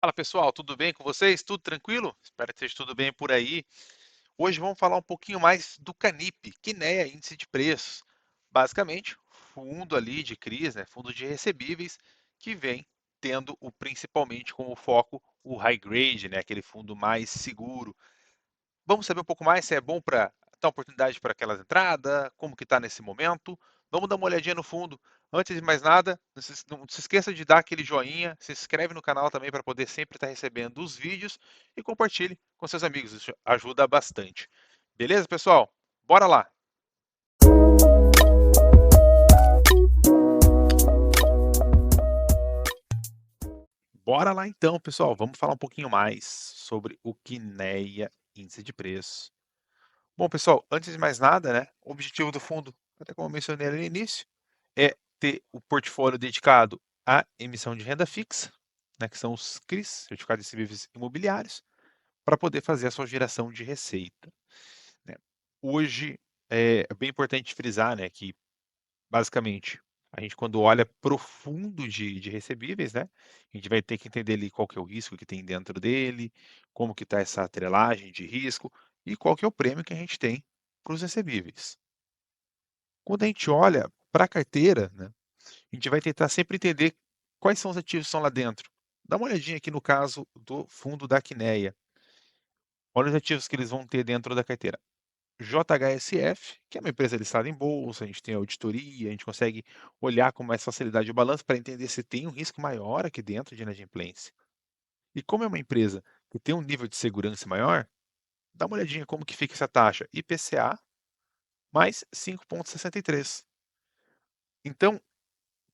Fala pessoal, tudo bem com vocês? Tudo tranquilo? Espero que esteja tudo bem por aí. Hoje vamos falar um pouquinho mais do Canip, Quineia Índice de Preços. Basicamente, fundo ali de CRIs, né, fundo de recebíveis, que vem tendo principalmente como foco o high grade, né, aquele fundo mais seguro. Vamos saber um pouco mais se é bom para dar oportunidade para aquelas entradas, como que está nesse momento. Vamos dar uma olhadinha no fundo. Antes de mais nada, não se esqueça de dar aquele joinha, se inscreve no canal também para poder sempre estar recebendo os vídeos e compartilhe com seus amigos, isso ajuda bastante. Beleza, pessoal? Bora lá! Bora lá então, pessoal. Vamos falar um pouquinho mais sobre o Quineia Índice de Preço. Bom, pessoal, antes de mais nada, né, o objetivo do fundo, até como eu mencionei ali no início, é ter o portfólio dedicado à emissão de renda fixa, né, que são os CRIs, Certificados de Recebíveis Imobiliários, para poder fazer a sua geração de receita, né. Hoje é bem importante frisar, né, que basicamente a gente quando olha para o fundo de recebíveis, né, a gente vai ter que entender ali qual que é o risco que tem dentro dele, como que está essa atrelagem de risco e qual que é o prêmio que a gente tem para os recebíveis. Quando a gente olha para a carteira, né, a gente vai tentar sempre entender quais são os ativos que estão lá dentro. Dá uma olhadinha aqui no caso do fundo da Quineia. Olha os ativos que eles vão ter dentro da carteira. JHSF, que é uma empresa listada em bolsa, a gente tem auditoria, a gente consegue olhar com mais facilidade o balanço para entender se tem um risco maior aqui dentro de inadimplência. E como é uma empresa que tem um nível de segurança maior, dá uma olhadinha como que fica essa taxa IPCA mais 5,63. Então,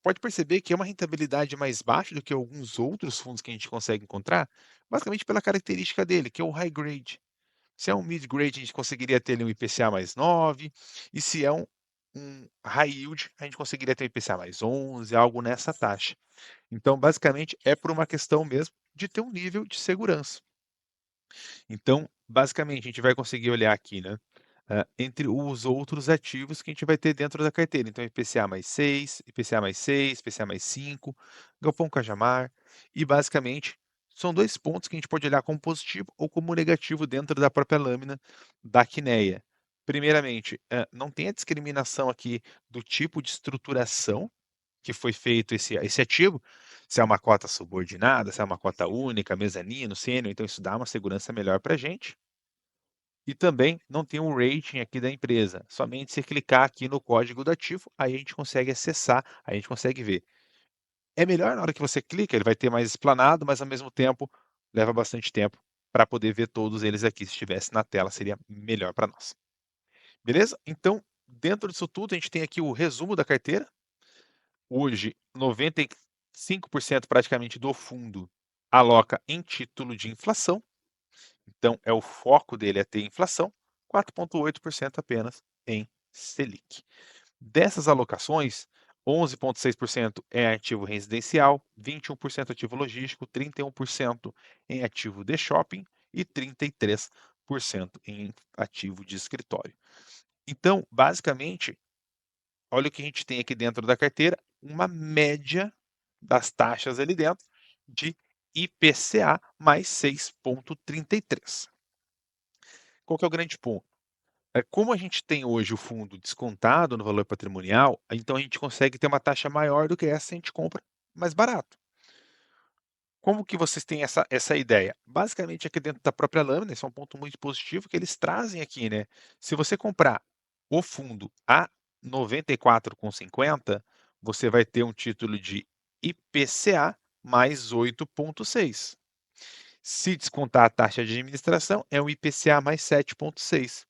pode perceber que é uma rentabilidade mais baixa do que alguns outros fundos que a gente consegue encontrar, basicamente pela característica dele, que é o high grade. Se é um mid grade, a gente conseguiria ter ali um IPCA mais 9, e se é um high yield, a gente conseguiria ter um IPCA mais 11, algo nessa taxa. Então, basicamente, é por uma questão mesmo de ter um nível de segurança. Então, basicamente, a gente vai conseguir olhar aqui, né? Entre os outros ativos que a gente vai ter dentro da carteira. Então, IPCA mais 6, IPCA mais 6, IPCA mais 5, Galpão Cajamar, e basicamente são dois pontos que a gente pode olhar como positivo ou como negativo dentro da própria lâmina da Quineia. Primeiramente, não tem a discriminação aqui do tipo de estruturação que foi feito esse ativo, se é uma cota subordinada, se é uma cota única, mezanino, sênior, então isso dá uma segurança melhor para a gente. E também não tem um rating aqui da empresa, somente se clicar aqui no código do ativo, aí a gente consegue acessar, aí a gente consegue ver. É melhor na hora que você clica, ele vai ter mais explanado, mas ao mesmo tempo leva bastante tempo para poder ver todos eles aqui. Se estivesse na tela, seria melhor para nós. Beleza? Então, dentro disso tudo, a gente tem aqui o resumo da carteira. Hoje, 95% praticamente do fundo aloca em título de inflação. Então, o foco dele é ter inflação, 4,8% apenas em Selic. Dessas alocações, 11,6% é ativo residencial, 21% ativo logístico, 31% em ativo de shopping e 33% em ativo de escritório. Então, basicamente, olha o que a gente tem aqui dentro da carteira, uma média das taxas ali dentro de IPCA mais 6,33. Qual que é o grande ponto? Como a gente tem hoje o fundo descontado no valor patrimonial, então a gente consegue ter uma taxa maior do que essa, a gente compra mais barato. Como que vocês têm essa ideia? Basicamente, aqui dentro da própria lâmina, esse é um ponto muito positivo que eles trazem aqui, né? Se você comprar o fundo a 94,50, você vai ter um título de IPCA mais 8,6. Se descontar a taxa de administração, é um IPCA mais 7,6.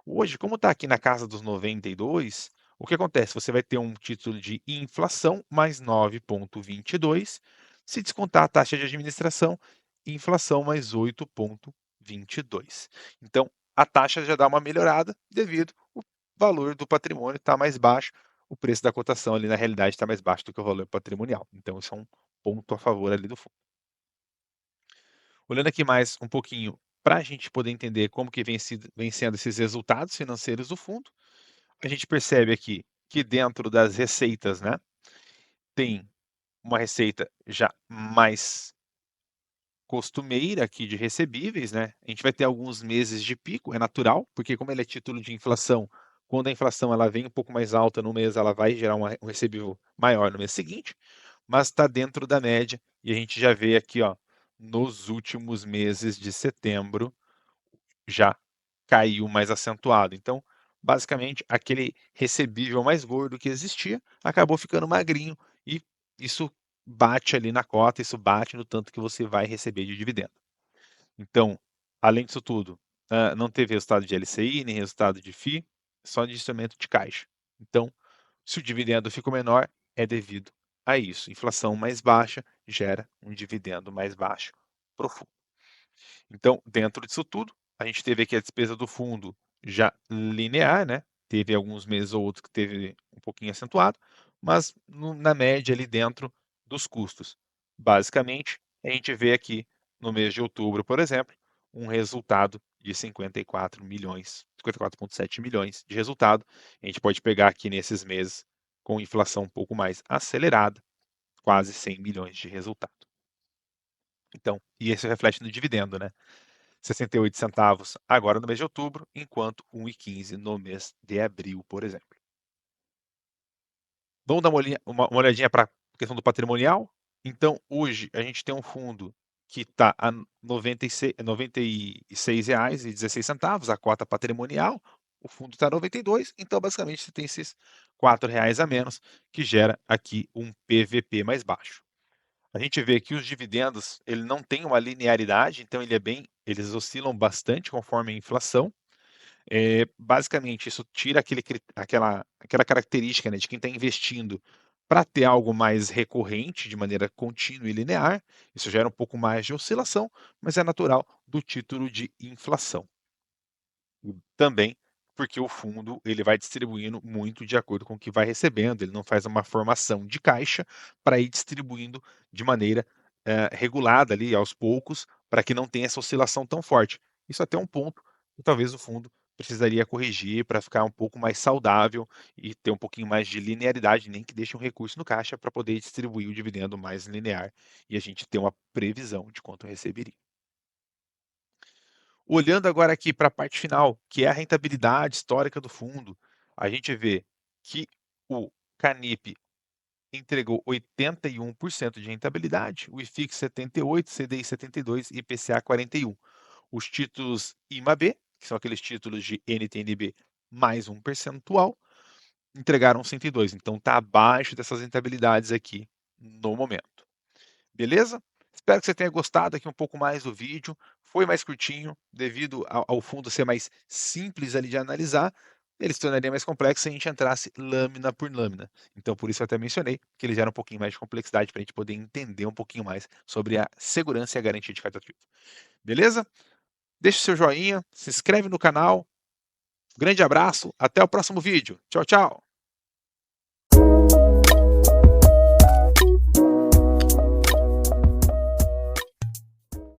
Hoje, como está aqui na casa dos 92, o que acontece? Você vai ter um título de inflação mais 9,22, se descontar a taxa de administração, inflação mais 8,22. Então, a taxa já dá uma melhorada devido ao valor do patrimônio estar mais baixo, o preço da cotação ali na realidade está mais baixo do que o valor patrimonial. Então, isso é um ponto a favor ali do fundo. Olhando aqui mais um pouquinho para a gente poder entender como que vem sendo esses resultados financeiros do fundo, a gente percebe aqui que dentro das receitas, né, tem uma receita já mais costumeira aqui de recebíveis, né, a gente vai ter alguns meses de pico, é natural, porque como ele é título de inflação, quando a inflação ela vem um pouco mais alta no mês, ela vai gerar um recebível maior no mês seguinte, mas está dentro da média e a gente já vê aqui, ó, nos últimos meses de setembro, já caiu mais acentuado. Então, basicamente, aquele recebível mais gordo que existia acabou ficando magrinho e isso bate ali na cota, isso bate no tanto que você vai receber de dividendo. Então, além disso tudo, não teve resultado de LCI, nem resultado de FII, só de instrumento de caixa. Então, se o dividendo ficou menor, é devido a isso. Inflação mais baixa gera um dividendo mais baixo para o fundo. Então, dentro disso tudo, a gente teve aqui a despesa do fundo já linear, né? Teve alguns meses ou outros que teve um pouquinho acentuado, mas na média ali dentro dos custos. Basicamente, a gente vê aqui no mês de outubro, por exemplo, um resultado de 54 milhões, 54,7 milhões de resultado. A gente pode pegar aqui nesses meses com inflação um pouco mais acelerada, quase 100 milhões de resultado. Então, e isso reflete no dividendo, né? 68 centavos agora no mês de outubro, enquanto 1,15 no mês de abril, por exemplo. Vamos dar uma olhadinha para a questão do patrimonial? Então, hoje, a gente tem um fundo que está a R$ 96,16 a cota patrimonial, o fundo está a 92, então basicamente você tem esses R$ 4 a menos, que gera aqui um PVP mais baixo. A gente vê que os dividendos, ele não tem uma linearidade, então eles oscilam bastante conforme a inflação. Basicamente, isso tira aquela característica, né, de quem está investindo para ter algo mais recorrente, de maneira contínua e linear. Isso gera um pouco mais de oscilação, mas é natural do título de inflação. E também porque o fundo ele vai distribuindo muito de acordo com o que vai recebendo, ele não faz uma formação de caixa para ir distribuindo de maneira regulada ali aos poucos, para que não tenha essa oscilação tão forte. Isso até um ponto que talvez o fundo precisaria corrigir para ficar um pouco mais saudável e ter um pouquinho mais de linearidade, nem que deixe um recurso no caixa para poder distribuir o dividendo mais linear e a gente ter uma previsão de quanto receberia. Olhando agora aqui para a parte final, que é a rentabilidade histórica do fundo, a gente vê que o Canip entregou 81% de rentabilidade, o IFIX 78%, CDI 72% e IPCA 41%. Os títulos IMAB, que são aqueles títulos de NTNB mais um percentual, entregaram 102%. Então está abaixo dessas rentabilidades aqui no momento. Beleza? Espero que você tenha gostado aqui um pouco mais do vídeo. Foi mais curtinho, devido ao fundo ser mais simples ali de analisar, ele se tornaria mais complexo se a gente entrasse lâmina por lâmina. Então, por isso eu até mencionei que ele gera um pouquinho mais de complexidade para a gente poder entender um pouquinho mais sobre a segurança e a garantia de cada ativo. Beleza? Deixe o seu joinha, se inscreve no canal. Grande abraço, até o próximo vídeo. Tchau, tchau!